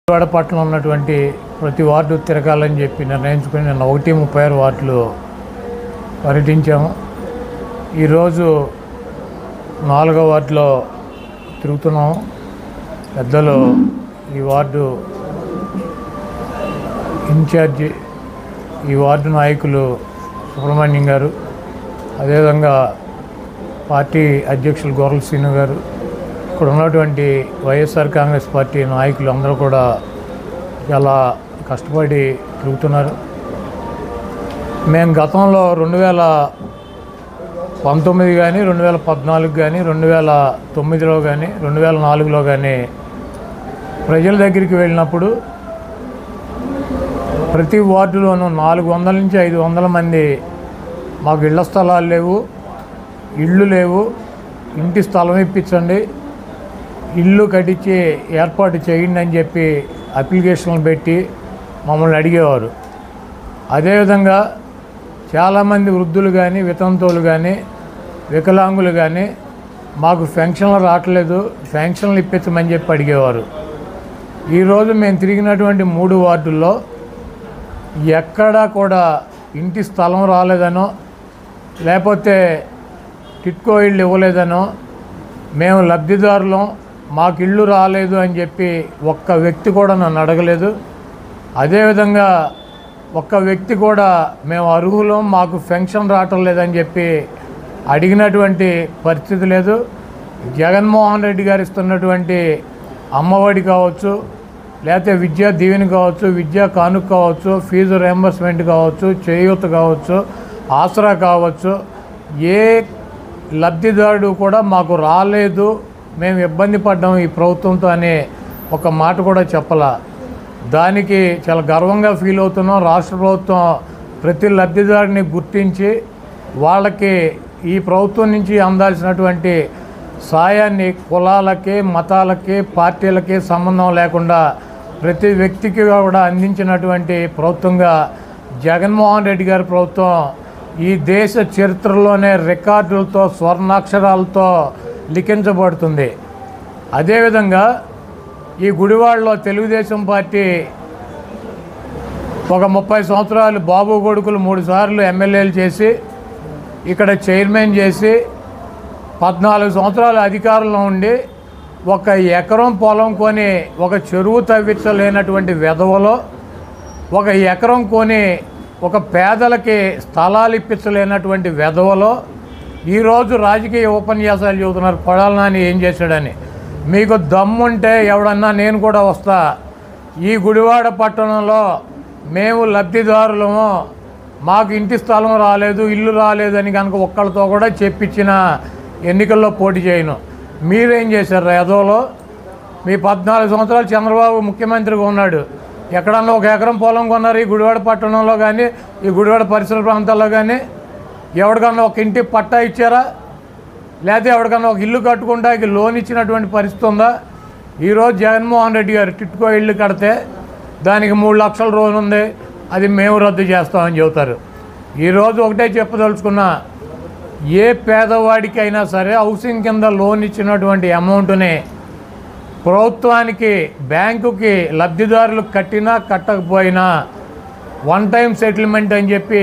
విజయవాడ ఉన్నటువంటి ప్రతి వార్డు తిరగాలని చెప్పి నిర్ణయించుకుని నిన్న 136 వార్డులు పర్యటించాము. ఈరోజు 4వ వార్డులో తిరుగుతున్నాము. పెద్దలు ఈ వార్డు ఇన్ఛార్జి, ఈ వార్డు నాయకులు సుబ్రహ్మణ్యం గారు, అదేవిధంగా పార్టీ అధ్యక్షులు గోరల శ్రీను గారు, ఇక్కడ ఉన్నటువంటి వైఎస్ఆర్ కాంగ్రెస్ పార్టీ నాయకులు అందరూ కూడా చాలా కష్టపడి తిరుగుతున్నారు. మేము గతంలో 2019 కానీ 2014 కానీ 2009లో కానీ 2004లో కానీ ప్రజల దగ్గరికి వెళ్ళినప్పుడు ప్రతి వార్డులోనూ 400 నుంచి 500 మంది మాకు ఇళ్ల స్థలాలు లేవు, ఇళ్ళు లేవు, ఇంటి స్థలం ఇప్పించండి, ఇల్లు కట్టించి ఏర్పాటు చేయండి అని చెప్పి అప్లికేషన్లు పెట్టి మమ్మల్ని అడిగేవారు. అదేవిధంగా చాలామంది వృద్ధులు కానీ వితంతువులు కానీ వికలాంగులు కానీ మాకు పెన్షన్లు రావట్లేదు, పెన్షన్లు ఇప్పించమని చెప్పి అడిగేవారు. ఈరోజు మేము తిరిగినటువంటి 3 వార్డుల్లో ఎక్కడా కూడా ఇంటి స్థలం రాలేదనో లేకపోతే టిట్కో ఇళ్ళు ఇవ్వలేదనో మేము లబ్ధిదారులం మాకు ఇళ్ళు రాలేదు అని చెప్పి ఒక్క వ్యక్తి కూడా నన్ను అడగలేదు. అదేవిధంగా ఒక్క వ్యక్తి కూడా మేము అర్హులం మాకు పెన్షన్ రావటం లేదని చెప్పి అడిగినటువంటి పరిస్థితి లేదు. జగన్మోహన్ రెడ్డి గారు ఇస్తున్నటువంటి అమ్మఒడి కావచ్చు, లేకపోతే విద్యా దీవెన కావచ్చు, విద్యా కానుక కావచ్చు, ఫీజు రియంబర్స్మెంట్ కావచ్చు, చేయూత కావచ్చు, ఆసరా కావచ్చు, ఏ లబ్ధిదారుడు కూడా మాకు రాలేదు, మేము ఇబ్బంది పడ్డాం ఈ ప్రభుత్వంతో అనే ఒక మాట కూడా చెప్పాల. దానికి చాలా గర్వంగా ఫీల్ అవుతున్నాం. రాష్ట్ర ప్రభుత్వం ప్రతి లబ్ధిదారుని గుర్తించి వాళ్ళకి ఈ ప్రభుత్వం నుంచి అందాల్సినటువంటి సాయాన్ని కులాలకి, మతాలకి, పార్టీలకి సంబంధం లేకుండా ప్రతి వ్యక్తికి కూడా అందించినటువంటి ప్రభుత్వంగా జగన్మోహన్ రెడ్డి గారి ప్రభుత్వం ఈ దేశ చరిత్రలోనే రికార్డులతో స్వర్ణాక్షరాలతో లిఖించబడుతుంది. అదేవిధంగా ఈ గుడివాడలో తెలుగుదేశం పార్టీ ఒక 30 సంవత్సరాలు బాబు కొడుకులు 3 సార్లు ఎమ్మెల్యేలు చేసి ఇక్కడ చైర్మన్ చేసి 14 సంవత్సరాలు అధికారంలో ఉండి 1 ఎకరం పొలం కొని ఒక చెరువు తవ్వించలేనటువంటి వెధవలో 1 ఎకరం కొని ఒక పేదలకి స్థలాలు ఇప్పించలేనటువంటి వెధవలో ఈరోజు రాజకీయ ఉపన్యాసాలు చెబుతున్నారు. కొడాలి నాని ఏం చేశాడని. మీకు దమ్ముంటే ఎవడన్నా నేను కూడా వస్తా, ఈ గుడివాడ పట్టణంలో మేము లబ్ధిదారులము, మాకు ఇంటి స్థలం రాలేదు, ఇల్లు రాలేదని కనుక ఒక్కళ్ళతో కూడా చెప్పించిన ఎన్నికల్లో పోటీ చేయను. మీరేం చేశారు ఎదవలో? మీ 14 సంవత్సరాలు చంద్రబాబు ముఖ్యమంత్రిగా ఉన్నాడు. ఎక్కడన్నా 1 ఎకరం పొలం కొన్నారు ఈ గుడివాడ పట్టణంలో కానీ ఈ గుడివాడ పరిసర ప్రాంతాల్లో కానీ? ఎవరికన్నా ఒక ఇంటి పట్టా ఇచ్చారా? లేకపోతే ఎవరికన్నా ఒక ఇల్లు కట్టుకుంటానికి లోన్ ఇచ్చినటువంటి పరిస్థితి ఉందా? ఈరోజు జగన్మోహన్ రెడ్డి గారు టిట్కో ఇల్లు కడితే దానికి 3 లక్షల లోన్ ఉంది, అది మేము రద్దు చేస్తామని చెబుతారు. ఈరోజు ఒకటే చెప్పదలుచుకున్నా, ఏ పేదవాడికైనా సరే హౌసింగ్ కింద లోన్ ఇచ్చినటువంటి అమౌంట్ని ప్రభుత్వానికి, బ్యాంకుకి లబ్ధిదారులు కట్టినా కట్టకపోయినా 1 టైం సెటిల్మెంట్ అని చెప్పి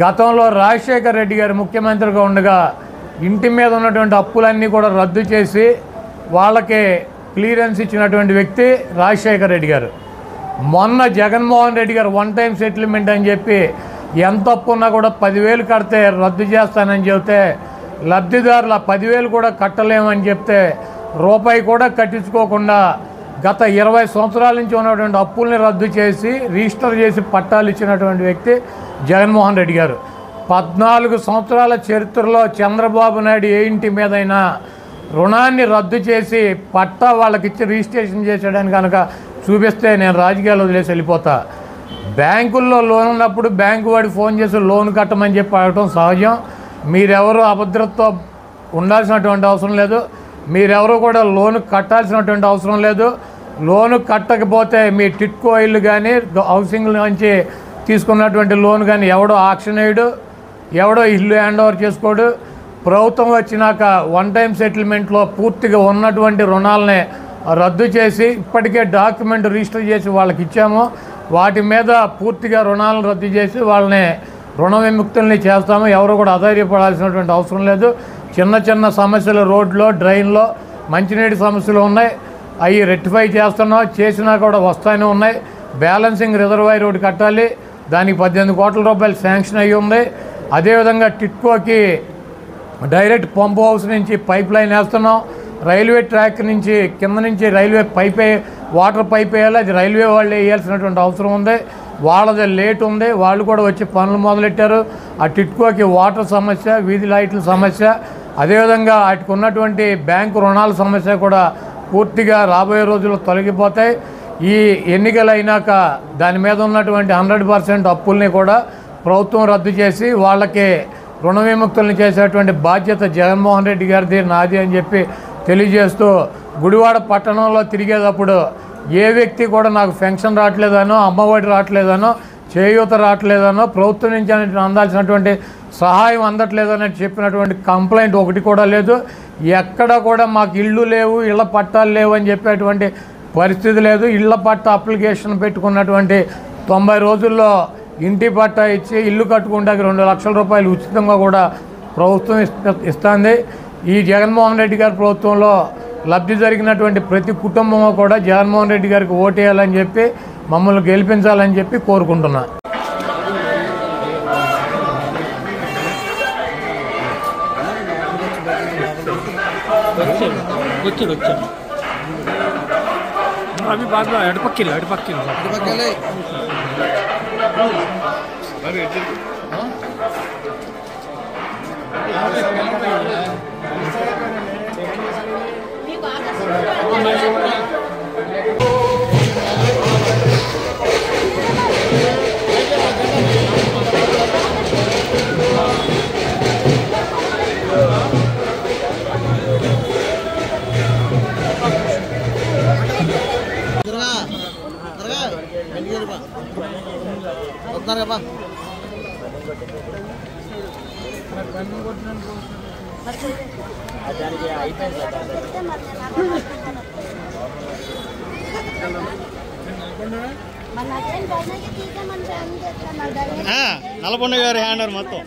గతంలో రాజశేఖర్ రెడ్డి గారు ముఖ్యమంత్రిగా ఉండగా ఇంటి మీద ఉన్నటువంటి అప్పులన్నీ కూడా రద్దు చేసి వాళ్ళకి క్లియరెన్స్ ఇచ్చినటువంటి వ్యక్తి రాజశేఖర్ రెడ్డి గారు. మొన్న జగన్మోహన్ రెడ్డి గారు 1 టైం సెటిల్మెంట్ అని చెప్పి ఎంత అప్పు ఉన్నా కూడా 10,000 కడితే రద్దు చేస్తానని చెబితే లబ్ధిదారులు 10,000 కూడా కట్టలేమని చెప్తే రూపాయి కూడా కట్టించుకోకుండా గత 20 సంవత్సరాల నుంచి ఉన్నటువంటి అప్పుల్ని రద్దు చేసి రిజిస్టర్ చేసి పట్టాలు ఇచ్చినటువంటి వ్యక్తి జగన్మోహన్ రెడ్డి గారు. 14 సంవత్సరాల చరిత్రలో చంద్రబాబు నాయుడు ఏ ఇంటి మీదైనా రుణాన్ని రద్దు చేసి పట్టా వాళ్ళకి ఇచ్చి రిజిస్ట్రేషన్ చేసేయడానికి కనుక చూపిస్తే నేను రాజకీయాలు వదిలేసి వెళ్ళిపోతా. బ్యాంకుల్లో లోన్ ఉన్నప్పుడు బ్యాంకు వాడికి ఫోన్ చేసి లోన్ కట్టమని చెప్పి అడగటం సహజం. మీరెవరు అభద్రతతో ఉండాల్సినటువంటి అవసరం లేదు, మీరెవరు కూడా లోను కట్టాల్సినటువంటి అవసరం లేదు. లోను కట్టకపోతే మీ టిట్కో ఇల్లు కానీ హౌసింగ్ నుంచి తీసుకున్నటువంటి లోన్ కానీ ఎవడో ఆక్షన్ వేయడు, ఎవడో ఇల్లు హ్యాండ్ ఓవర్ చేసుకోడు. ప్రభుత్వం వచ్చినాక 1 టైం సెటిల్మెంట్లో పూర్తిగా ఉన్నటువంటి రుణాలని రద్దు చేసి ఇప్పటికే డాక్యుమెంట్ రిజిస్టర్ చేసి వాళ్ళకి ఇచ్చాము. వాటి మీద పూర్తిగా రుణాలను రద్దు చేసి వాళ్ళని రుణ విముక్తుల్ని చేస్తాము. ఎవరు కూడా అధైర్యపడాల్సినటువంటి అవసరం లేదు. చిన్న చిన్న సమస్యలు రోడ్లో, డ్రైన్లో, మంచినీటి సమస్యలు ఉన్నాయి. అవి రెక్టిఫై చేస్తున్నాం. చేసినా కూడా వస్తానే ఉన్నాయి. బ్యాలెన్సింగ్ రిజర్వాయర్ రోడ్డు కట్టాలి. దానికి 18 కోట్ల రూపాయలు శాంక్షన్ అయ్యి ఉంది. అదేవిధంగా టిట్కోకి డైరెక్ట్ పంప్ హౌస్ నుంచి పైప్ లైన్ వేస్తున్నాం. రైల్వే ట్రాక్ నుంచి కింద నుంచి రైల్వే వాటర్ పైప్ వేయాలి. అది రైల్వే వాళ్ళు వేయాల్సినటువంటి అవసరం ఉంది. వాళ్ళది లేట్ ఉంది. వాళ్ళు కూడా వచ్చి పనులు మొదలెట్టారు. ఆ టిట్కోకి వాటర్ సమస్య, వీధి లైట్ల సమస్య, అదేవిధంగా వాటికి ఉన్నటువంటి బ్యాంకు రుణాల సమస్య కూడా పూర్తిగా రాబోయే రోజుల్లో తొలగిపోతాయి. ఈ ఎన్నికలు అయినాక దాని మీద ఉన్నటువంటి 100% అప్పుల్ని కూడా ప్రభుత్వం రద్దు చేసి వాళ్ళకి రుణ విముక్తుల్ని చేసేటువంటి బాధ్యత జగన్మోహన్ రెడ్డి గారిది, నాది అని చెప్పి తెలియజేస్తూ, గుడివాడ పట్టణంలో తిరిగేటప్పుడు ఏ వ్యక్తి కూడా నాకు పెన్షన్ రావట్లేదనో, అమ్మఒడి రావట్లేదనో, చేయూత రావట్లేదనో, ప్రభుత్వం నుంచి అందాల్సినటువంటి సహాయం అందట్లేదని చెప్పినటువంటి కంప్లైంట్ ఒకటి కూడా లేదు. ఎక్కడ కూడా మాకు ఇళ్ళు లేవు, ఇళ్ల పట్టాలు లేవు అని చెప్పేటువంటి పరిస్థితి లేదు. ఇళ్ల పట్ట అప్లికేషన్ పెట్టుకున్నటువంటి 90 రోజుల్లో ఇంటి పట్టా ఇచ్చి ఇల్లు కట్టుకుంటే 2 లక్షల రూపాయలు ఉచితంగా కూడా ప్రభుత్వం ఇస్తుంది. ఈ జగన్మోహన్ రెడ్డి గారి ప్రభుత్వంలో లబ్ధి జరిగినటువంటి ప్రతి కుటుంబం కూడా జగన్మోహన్ రెడ్డి గారికి ఓటేయాలని చెప్పి, మమ్మల్ని గెలిపించాలని చెప్పి కోరుకుంటున్నా. अभी बाद में अड़पक्की నలపొండ గారి హ్యాండర్ మొత్తం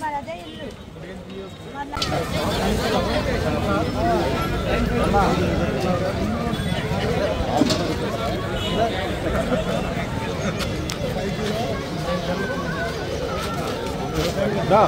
దా